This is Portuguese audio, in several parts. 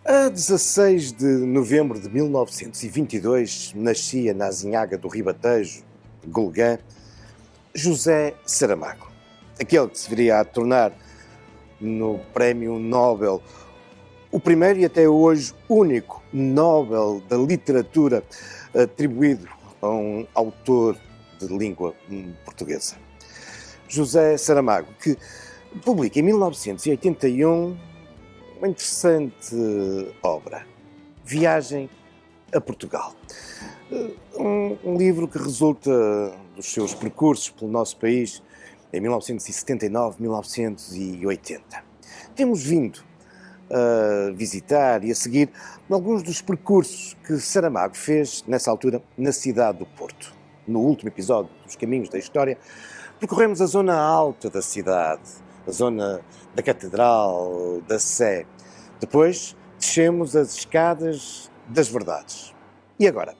A 16 de novembro de 1922, nascia na Azinhaga do Ribatejo, Golgã, José Saramago. Aquele que se viria a tornar no Prémio Nobel o primeiro e até hoje único Nobel da Literatura atribuído a um autor de língua portuguesa. José Saramago, que publica em 1981 uma interessante obra, Viagem a Portugal. Um livro que resulta dos seus percursos pelo nosso país em 1979, 1980. Temos vindo a visitar e a seguir alguns dos percursos que Saramago fez nessa altura na cidade do Porto. No último episódio dos Caminhos da História, percorremos a zona alta da cidade, a zona da Catedral, da Sé. Depois descemos as escadas das Verdades. E agora?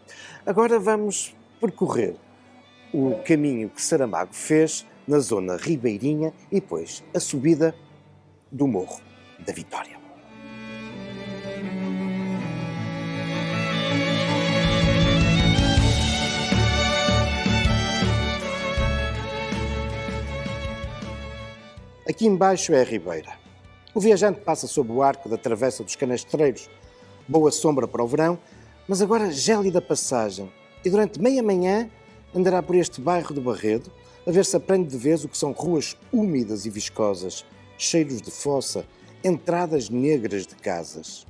Agora vamos percorrer o caminho que Saramago fez na zona ribeirinha e depois a subida do Morro da Vitória. Aqui embaixo é a Ribeira. O viajante passa sob o arco da Travessa dos Canastreiros, boa sombra para o verão, mas agora gélida passagem, e durante meia manhã andará por este bairro do Barredo, a ver se aprende de vez o que são ruas úmidas e viscosas, cheiros de fossa, entradas negras de casas.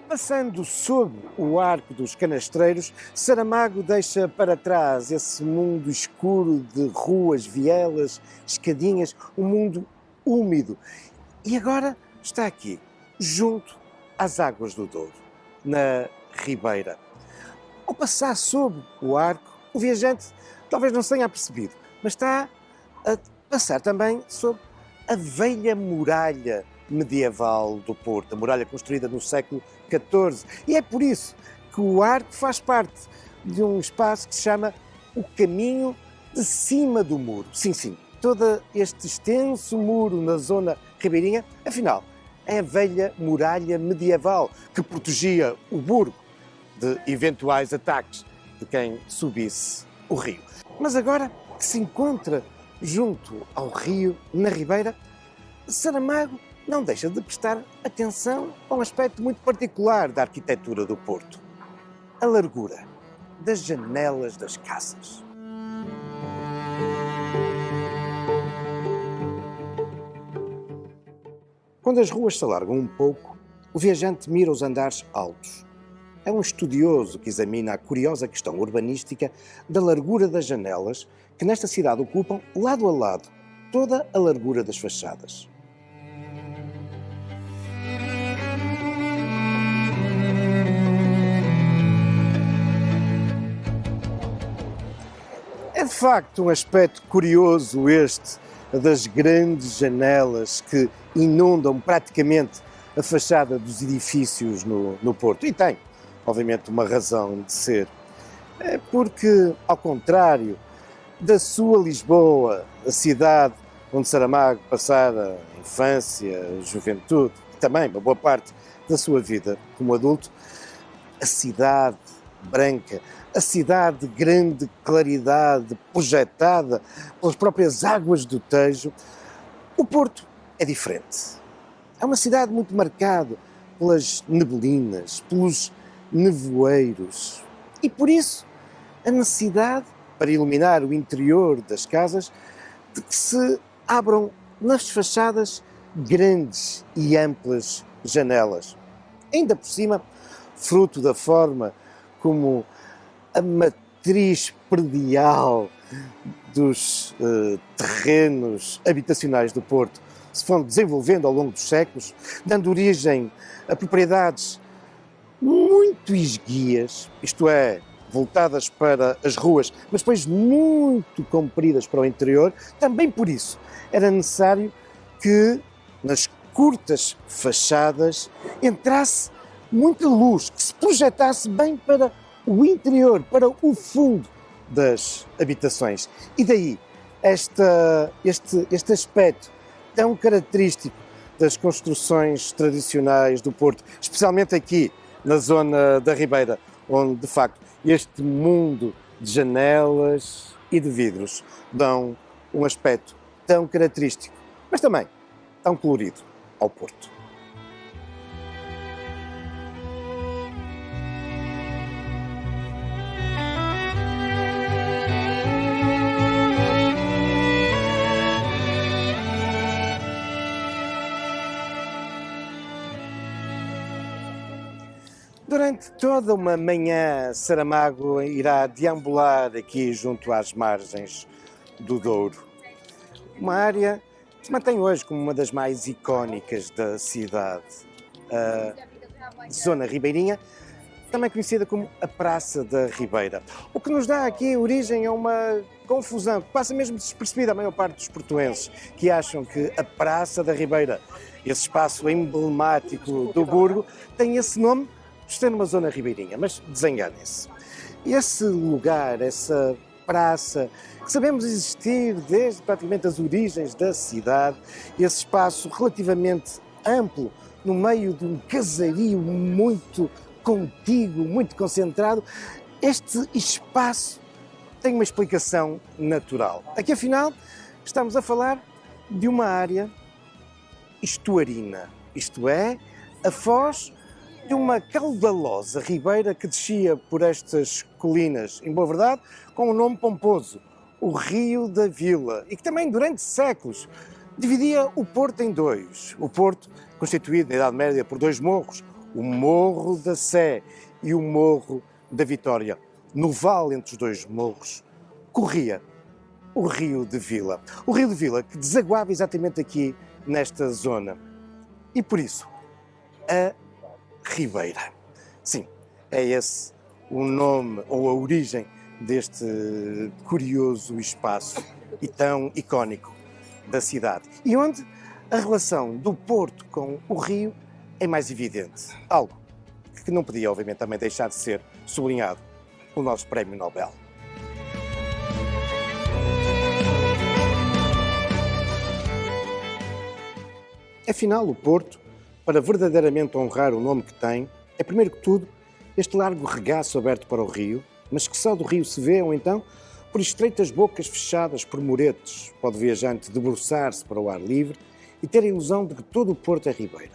Passando sob o arco dos Canastreiros, Saramago deixa para trás esse mundo escuro de ruas, vielas, escadinhas, um mundo úmido. E agora está aqui, junto às águas do Douro, na Ribeira. Ao passar sob o arco, o viajante talvez não se tenha apercebido, mas está a passar também sob a velha muralha medieval do Porto, a muralha construída no século XIV. E é por isso que o arco faz parte de um espaço que se chama o Caminho de Cima do Muro. Sim, todo este extenso muro na zona ribeirinha, afinal, é a velha muralha medieval que protegia o burgo de eventuais ataques de quem subisse o rio. Mas agora que se encontra junto ao rio, na Ribeira, Saramago não deixa de prestar atenção a um aspecto muito particular da arquitetura do Porto: a largura das janelas das casas. Quando as ruas se alargam um pouco, o viajante mira os andares altos. É um estudioso que examina a curiosa questão urbanística da largura das janelas que nesta cidade ocupam, lado a lado, toda a largura das fachadas. É de facto um aspecto curioso este das grandes janelas que inundam praticamente a fachada dos edifícios no Porto. E tem, obviamente, uma razão de ser. É porque, ao contrário da sua Lisboa, a cidade onde Saramago passara a infância, a juventude, e também uma boa parte da sua vida como adulto, a cidade branca, a cidade de grande claridade projetada pelas próprias águas do Tejo, o Porto é diferente. É uma cidade muito marcada pelas neblinas, pelos nevoeiros e, por isso, a necessidade, para iluminar o interior das casas, de que se abram nas fachadas grandes e amplas janelas. Ainda por cima, fruto da forma como a matriz predial dos terrenos habitacionais do Porto se foram desenvolvendo ao longo dos séculos, dando origem a propriedades muito esguias, isto é, voltadas para as ruas, mas depois muito compridas para o interior. Também por isso era necessário que nas curtas fachadas entrasse muita luz, que se projetasse bem para o interior, para o fundo das habitações. E daí este aspecto tão característico das construções tradicionais do Porto, especialmente aqui na zona da Ribeira, onde de facto este mundo de janelas e de vidros dão um aspecto tão característico, mas também tão colorido ao Porto. Durante toda uma manhã, Saramago irá deambular aqui junto às margens do Douro. Uma área que se mantém hoje como uma das mais icónicas da cidade. A zona ribeirinha, também conhecida como a Praça da Ribeira. O que nos dá aqui origem a uma confusão que passa mesmo despercebida à maior parte dos portuenses, que acham que a Praça da Ribeira, esse espaço emblemático do Burgo, tem esse nome por ser numa zona ribeirinha, mas desenganem-se. Esse lugar, essa praça, que sabemos existir desde praticamente as origens da cidade, esse espaço relativamente amplo, no meio de um casario muito contíguo, muito concentrado, este espaço tem uma explicação natural. Aqui, afinal, estamos a falar de uma área estuarina, isto é, a foz de uma caudalosa ribeira que descia por estas colinas, em boa verdade, com um nome pomposo, o Rio da Vila, e que também, durante séculos, dividia o Porto em dois. O Porto, constituído na Idade Média por dois morros, o Morro da Sé e o Morro da Vitória. No vale entre os dois morros corria o Rio de Vila. O Rio de Vila que desaguava exatamente aqui nesta zona. E por isso, a Ribeira. Sim, é esse o nome ou a origem deste curioso espaço e tão icónico da cidade. E onde a relação do Porto com o Rio é mais evidente. Algo que não podia, obviamente, também deixar de ser sublinhado no nosso Prémio Nobel. Afinal, o Porto, para verdadeiramente honrar o nome que tem, é primeiro que tudo este largo regaço aberto para o rio, mas que só do rio se vê, ou então por estreitas bocas fechadas por muretes. Pode o viajante debruçar-se para o ar livre e ter a ilusão de que todo o Porto é ribeira.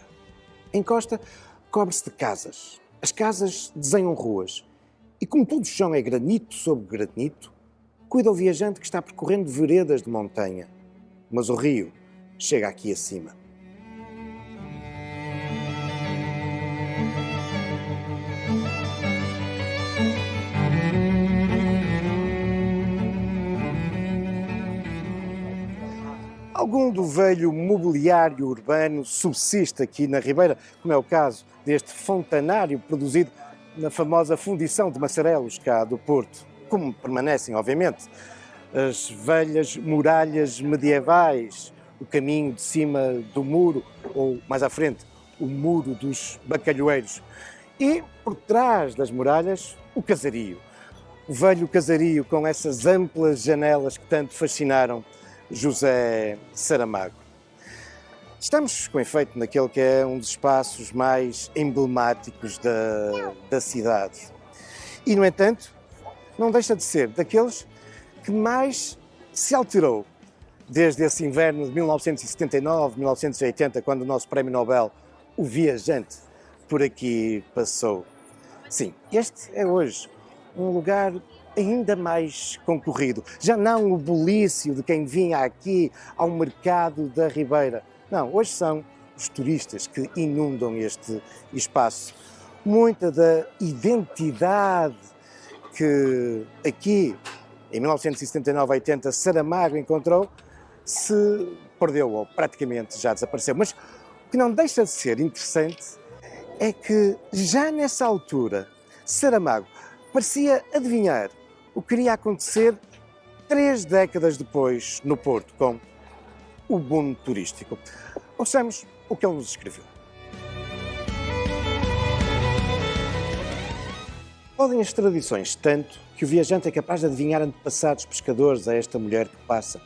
A encosta cobre-se de casas. As casas desenham ruas. E como todo o chão é granito sobre granito, cuida o viajante que está percorrendo veredas de montanha. Mas o rio chega aqui acima. Algum do velho mobiliário urbano subsiste aqui na Ribeira, como é o caso deste fontanário produzido na famosa fundição de Massarelos, cá do Porto. Como permanecem, obviamente, as velhas muralhas medievais, o caminho de cima do muro, ou mais à frente, o muro dos bacalhoeiros. E, por trás das muralhas, o casario. O velho casario com essas amplas janelas que tanto fascinaram José Saramago. Estamos, com efeito, naquele que é um dos espaços mais emblemáticos da cidade. E, no entanto, não deixa de ser daqueles que mais se alterou desde esse inverno de 1979, 1980, quando o nosso Prémio Nobel, o Viajante, por aqui passou. Sim, este é hoje um lugar ainda mais concorrido. Já não o bulício de quem vinha aqui ao mercado da Ribeira. Não, hoje são os turistas que inundam este espaço. Muita da identidade que aqui, em 1979 a 80, Saramago encontrou, se perdeu ou praticamente já desapareceu. Mas o que não deixa de ser interessante é que já nessa altura Saramago parecia adivinhar o que iria acontecer 3 décadas depois no Porto, com o boom turístico. Ouçamos o que ele nos escreveu. Podem as tradições tanto que o viajante é capaz de adivinhar antepassados pescadores a esta mulher que passa.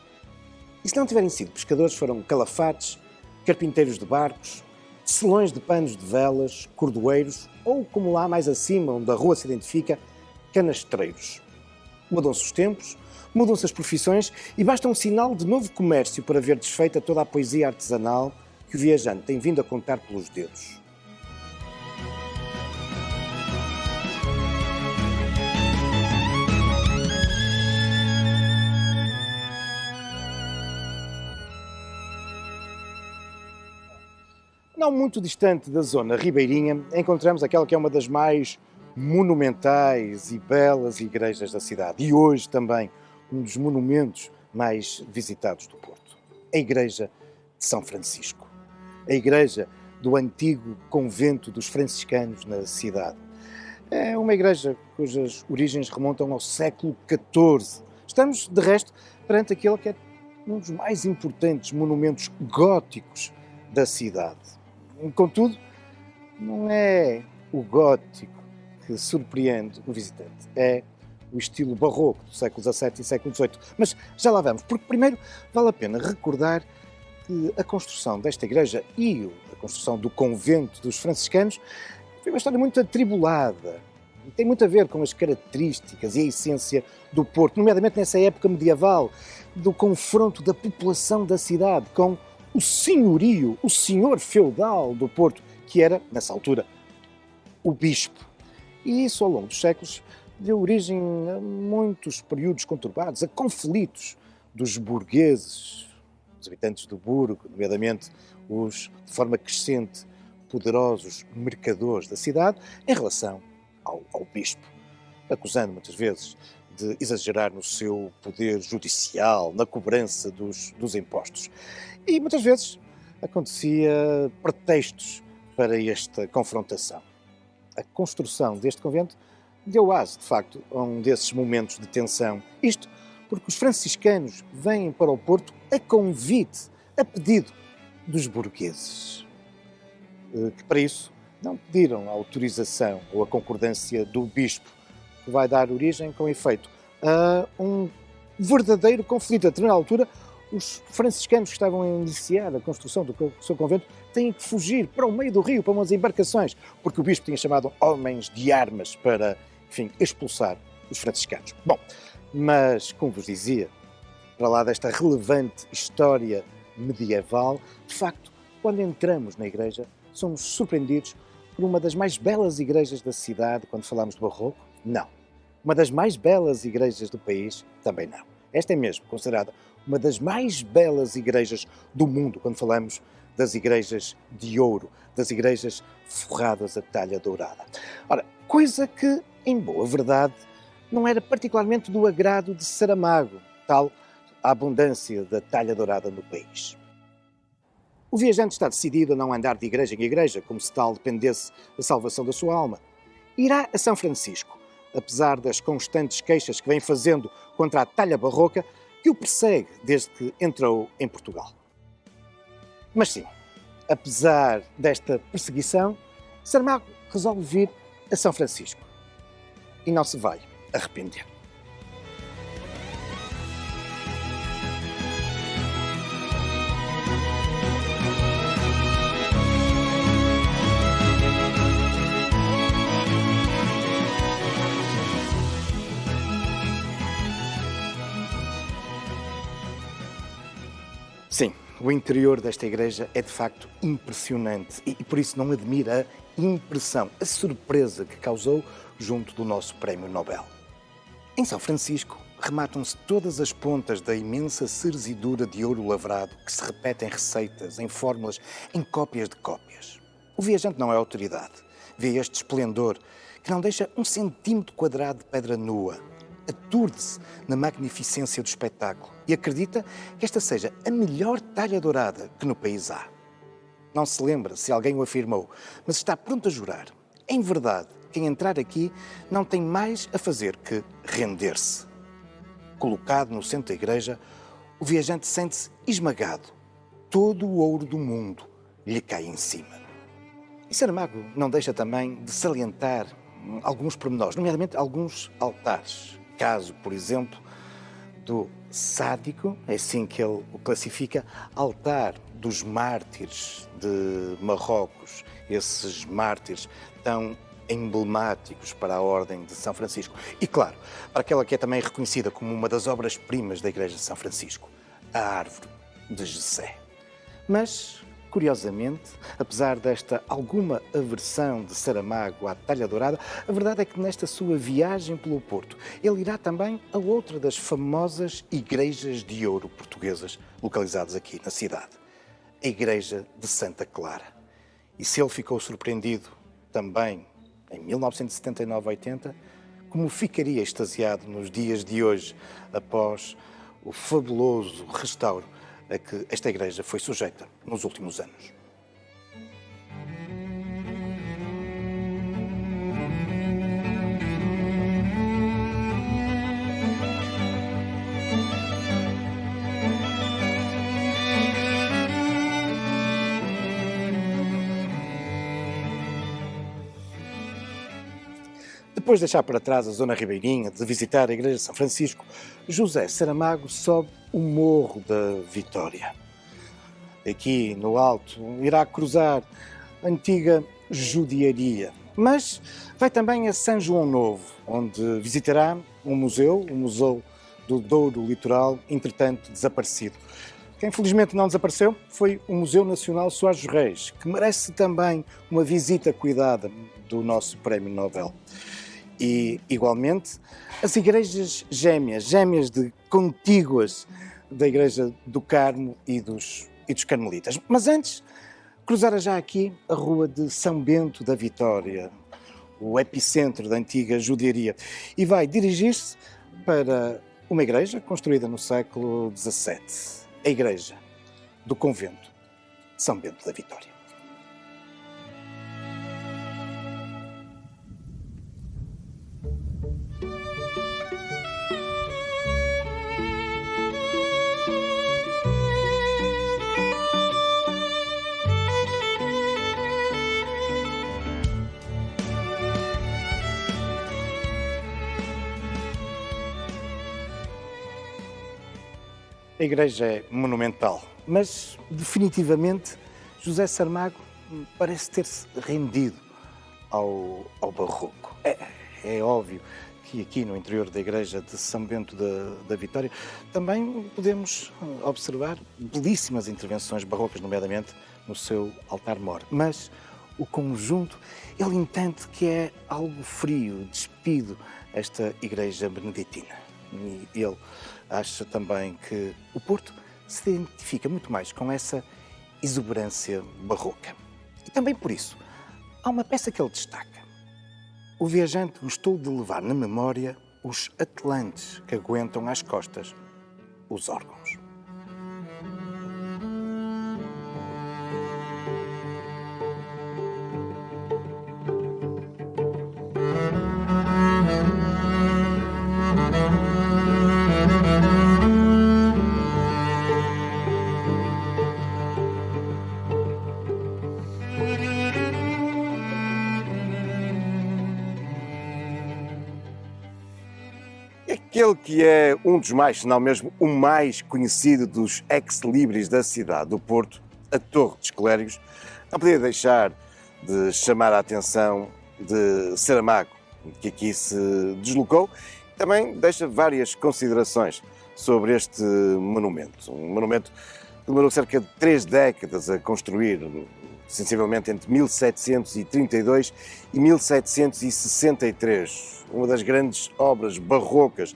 E se não tiverem sido pescadores, foram calafates, carpinteiros de barcos, selões de panos de velas, cordoeiros ou, como lá mais acima, onde a rua se identifica, canastreiros. Mudam-se os tempos, mudam-se as profissões e basta um sinal de novo comércio para ver desfeita toda a poesia artesanal que o viajante tem vindo a contar pelos dedos. Não muito distante da zona ribeirinha, encontramos aquela que é uma das mais monumentais e belas igrejas da cidade. E hoje também um dos monumentos mais visitados do Porto. A Igreja de São Francisco. A igreja do antigo convento dos franciscanos na cidade. É uma igreja cujas origens remontam ao século XIV. Estamos, de resto, perante aquele que é um dos mais importantes monumentos góticos da cidade. Contudo, não é o gótico que surpreende o visitante, é o estilo barroco do século XVII e século XVIII. Mas já lá vamos, porque primeiro vale a pena recordar que a construção desta igreja e a construção do convento dos franciscanos foi uma história muito atribulada. E tem muito a ver com as características e a essência do Porto, nomeadamente nessa época medieval, do confronto da população da cidade com o senhorio, o senhor feudal do Porto, que era, nessa altura, o bispo. E isso, ao longo dos séculos, deu origem a muitos períodos conturbados, a conflitos dos burgueses, os habitantes do burgo, nomeadamente os, de forma crescente, poderosos mercadores da cidade, em relação ao bispo, acusando muitas vezes de exagerar no seu poder judicial, na cobrança dos impostos. E muitas vezes acontecia pretextos para esta confrontação. A construção deste convento deu aso, de facto, a um desses momentos de tensão. Isto porque os franciscanos vêm para o Porto a convite, a pedido dos burgueses, que para isso não pediram a autorização ou a concordância do bispo, que vai dar origem, com efeito, a um verdadeiro conflito. A determinada altura, os franciscanos que estavam a iniciar a construção do seu convento têm que fugir para o meio do rio, para umas embarcações, porque o bispo tinha chamado homens de armas para, enfim, expulsar os franciscanos. Bom, mas, como vos dizia, para lá desta relevante história medieval, de facto, quando entramos na igreja, somos surpreendidos por uma das mais belas igrejas da cidade, quando falamos do barroco? Não. Uma das mais belas igrejas do país? Também não. Esta é mesmo considerada uma das mais belas igrejas do mundo, quando falamos das igrejas de ouro, das igrejas forradas a talha dourada. Ora, coisa que, em boa verdade, não era particularmente do agrado de Saramago, tal a abundância da talha dourada no país. O viajante está decidido a não andar de igreja em igreja, como se tal dependesse da salvação da sua alma. Irá a São Francisco, apesar das constantes queixas que vem fazendo contra a talha barroca, que o persegue desde que entrou em Portugal. Mas sim, apesar desta perseguição, Saramago resolve vir a São Francisco. E não se vai arrepender. Sim, o interior desta igreja é de facto impressionante e por isso não admira a impressão, a surpresa que causou junto do nosso Prémio Nobel. Em São Francisco rematam-se todas as pontas da imensa cerzidura de ouro lavrado que se repete em receitas, em fórmulas, em cópias de cópias. O viajante não é autoridade. Vê este esplendor que não deixa um centímetro quadrado de pedra nua. Aturde-se na magnificência do espetáculo e acredita que esta seja a melhor talha dourada que no país há. Não se lembra se alguém o afirmou, mas está pronto a jurar. Em verdade, quem entrar aqui não tem mais a fazer que render-se. Colocado no centro da igreja, o viajante sente-se esmagado. Todo o ouro do mundo lhe cai em cima. E Saramago não deixa também de salientar alguns pormenores, nomeadamente alguns altares. Caso, por exemplo, do sádico, é assim que ele o classifica, altar dos mártires de Marrocos, esses mártires tão emblemáticos para a Ordem de São Francisco. E, claro, para aquela que é também reconhecida como uma das obras-primas da Igreja de São Francisco, a Árvore de Jessé. Mas, curiosamente, apesar desta alguma aversão de Saramago à talha dourada, a verdade é que nesta sua viagem pelo Porto, ele irá também a outra das famosas igrejas de ouro portuguesas localizadas aqui na cidade, a Igreja de Santa Clara. E se ele ficou surpreendido também em 1979-80, como ficaria extasiado nos dias de hoje após o fabuloso restauro a que esta igreja foi sujeita nos últimos anos. Depois de deixar para trás a zona ribeirinha, de visitar a Igreja de São Francisco, José Saramago sobe o Morro da Vitória. Aqui, no alto, irá cruzar a antiga judiaria, mas vai também a São João Novo, onde visitará um museu, o Museu do Douro Litoral, entretanto desaparecido. Quem felizmente não desapareceu foi o Museu Nacional Soares dos Reis, que merece também uma visita cuidada do nosso Prémio Nobel. E, igualmente, as igrejas gêmeas de contíguas da Igreja do Carmo e dos Carmelitas. Mas antes, cruzara já aqui a rua de São Bento da Vitória, o epicentro da antiga judiaria, e vai dirigir-se para uma igreja construída no século XVII, a Igreja do Convento de São Bento da Vitória. A igreja é monumental, mas definitivamente José Saramago parece ter-se rendido ao barroco. É óbvio que aqui no interior da igreja de São Bento da Vitória também podemos observar belíssimas intervenções barrocas, nomeadamente no seu altar-mor. Mas o conjunto, ele entende que é algo frio, despido, esta igreja beneditina. E ele acha também que o Porto se identifica muito mais com essa exuberância barroca. E também por isso, há uma peça que ele destaca. O viajante gostou de levar na memória os atlantes que aguentam às costas os órgãos. Aquele que é um dos mais, se não mesmo o mais conhecido dos ex-libris da cidade do Porto, a Torre dos Clérigos, não podia deixar de chamar a atenção de Saramago, que aqui se deslocou. Também deixa várias considerações sobre este monumento. Um monumento que demorou cerca de 3 décadas a construir, sensivelmente entre 1732 e 1763. Uma das grandes obras barrocas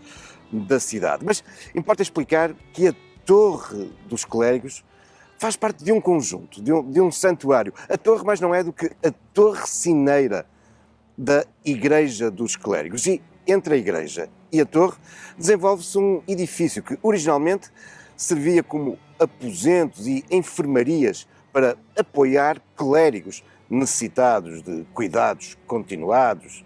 da cidade. Mas importa explicar que a Torre dos Clérigos faz parte de um conjunto, de um santuário. A torre mais não é do que a torre cineira da Igreja dos Clérigos. E entre a igreja e a torre desenvolve-se um edifício que originalmente servia como aposentos e enfermarias para apoiar clérigos necessitados de cuidados continuados,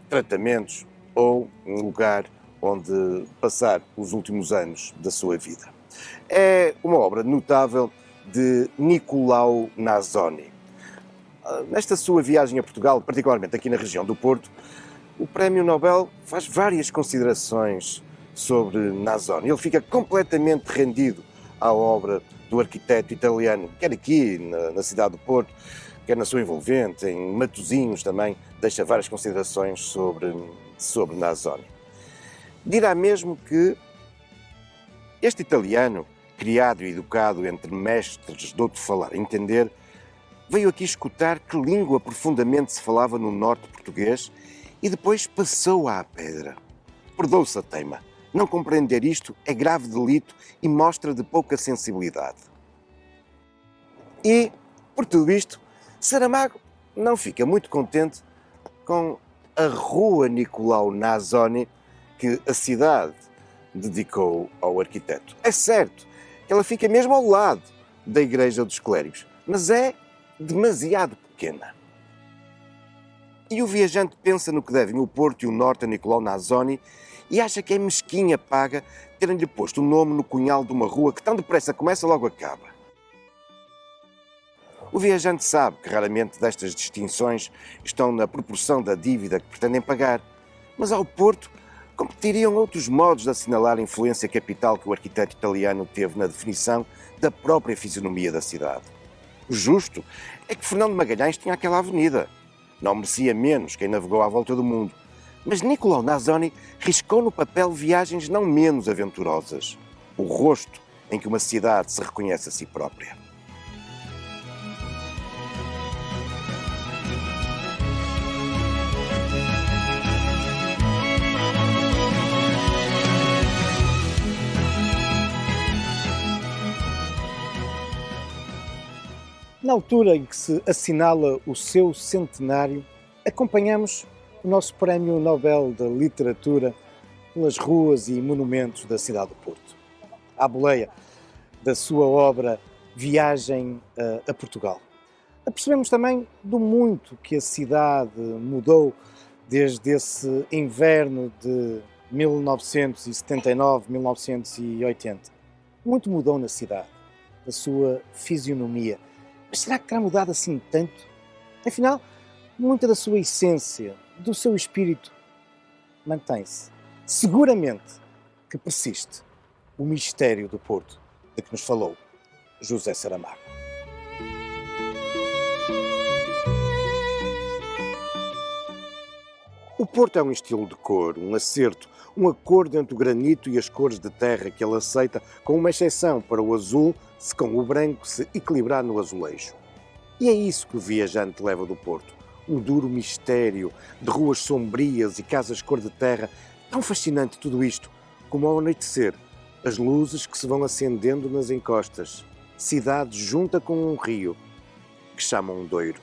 tratamentos ou um lugar onde passar os últimos anos da sua vida. É uma obra notável de Nicolau Nasoni. Nesta sua viagem a Portugal, particularmente aqui na região do Porto, o Prémio Nobel faz várias considerações sobre Nasoni. Ele fica completamente rendido à obra do arquiteto italiano, quer aqui na cidade do Porto, quer na sua envolvente, em Matosinhos também, deixa várias considerações sobre Nasoni. Dirá mesmo que este italiano, criado e educado entre mestres de outro falar e entender, veio aqui escutar que língua profundamente se falava no norte português e depois passou à pedra. Perdoe-se a teima. Não compreender isto é grave delito e mostra de pouca sensibilidade. E, por tudo isto, Saramago não fica muito contente com a Rua Nicolau Nasoni que a cidade dedicou ao arquiteto. É certo que ela fica mesmo ao lado da Igreja dos Clérigos, mas é demasiado pequena. E o viajante pensa no que devem o Porto e o Norte a Nicolau Nasoni e acha que é mesquinha paga terem-lhe posto o nome no cunhal de uma rua que tão depressa começa logo acaba. O viajante sabe que raramente destas distinções estão na proporção da dívida que pretendem pagar, mas ao Porto competiriam outros modos de assinalar a influência capital que o arquiteto italiano teve na definição da própria fisionomia da cidade. O justo é que Fernão de Magalhães tinha aquela avenida. Não merecia menos quem navegou à volta do mundo. Mas Nicolau Nasoni riscou no papel viagens não menos aventurosas. O rosto em que uma cidade se reconhece a si própria. Na altura em que se assinala o seu centenário, acompanhamos o nosso Prémio Nobel da Literatura pelas ruas e monumentos da cidade do Porto, à boleia da sua obra Viagem a Portugal. Apercebemos também do muito que a cidade mudou desde esse inverno de 1979, 1980. Muito mudou na cidade, a sua fisionomia. Mas será que terá mudado assim tanto? Afinal, muita da sua essência, do seu espírito, mantém-se. Seguramente que persiste o mistério do Porto, de que nos falou José Saramago. O Porto é um estilo de cor, um acerto, um acordo entre o granito e as cores de terra que ele aceita, com uma exceção para o azul, se com o branco se equilibrar no azulejo. E é isso que o viajante leva do Porto, um duro mistério de ruas sombrias e casas cor de terra, tão fascinante tudo isto, como ao anoitecer, as luzes que se vão acendendo nas encostas, cidade junta com um rio, que chamam Doiro.